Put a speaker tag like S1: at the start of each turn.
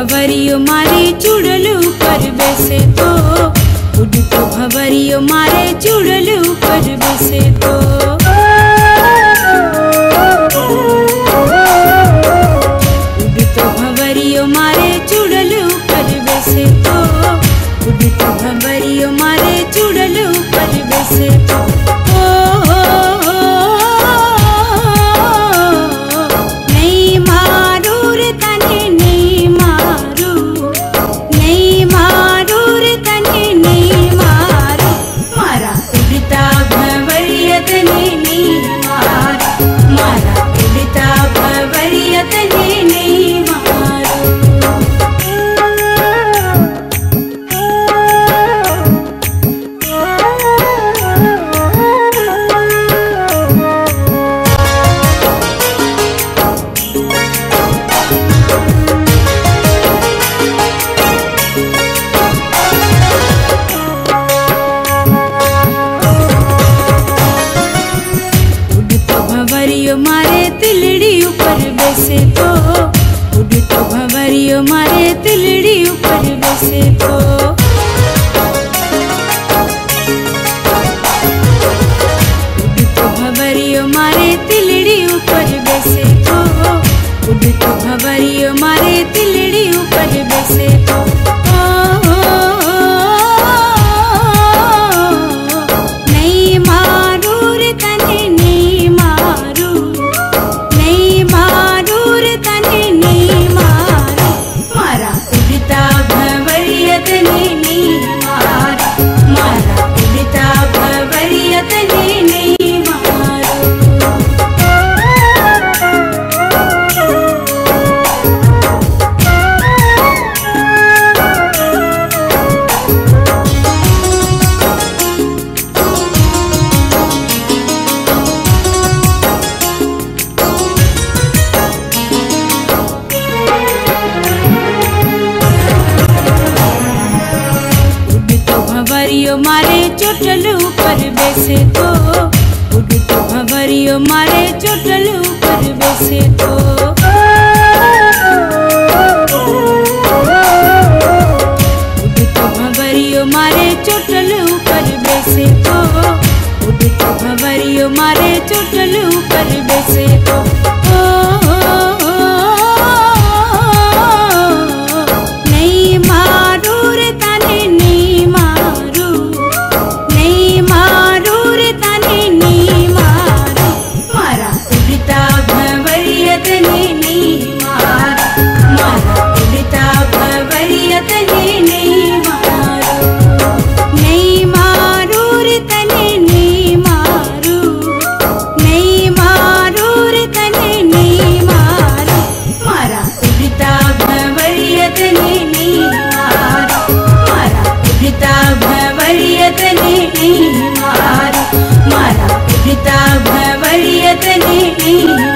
S1: भवरियो मारे चुड़लू पर बेसे तो, उड़तो भवरियो मारे चुड़लू पर बेसे तो। उड़तो भवरियो मारे चुड़लू पर बेसे तो, उड़तो भवरियो मारे चुड़लू पर बेसे तो। भवरियो मारे तिलड़ी ऊपर बेसे तो, उड़तो भवरियो मारे तिलड़ी ऊपर बेसे तो। उड़तो भवरियो मारे तिलड़ी ऊपर बेसे तो, उड़तो भवरियो मारे तिलड़ी ऊपर बेसे तो। भवरियो मारे चोटलू पर बेसे तो, उड़तो भवरियो मारे चोटलू पर बेसे तो। उड़तो भवरियो मारे चोटलू पर बेसे तो, उड़तो भवरियो मारे चोटलू पर बेसे तो।
S2: मारा उड़ता भवरियत ने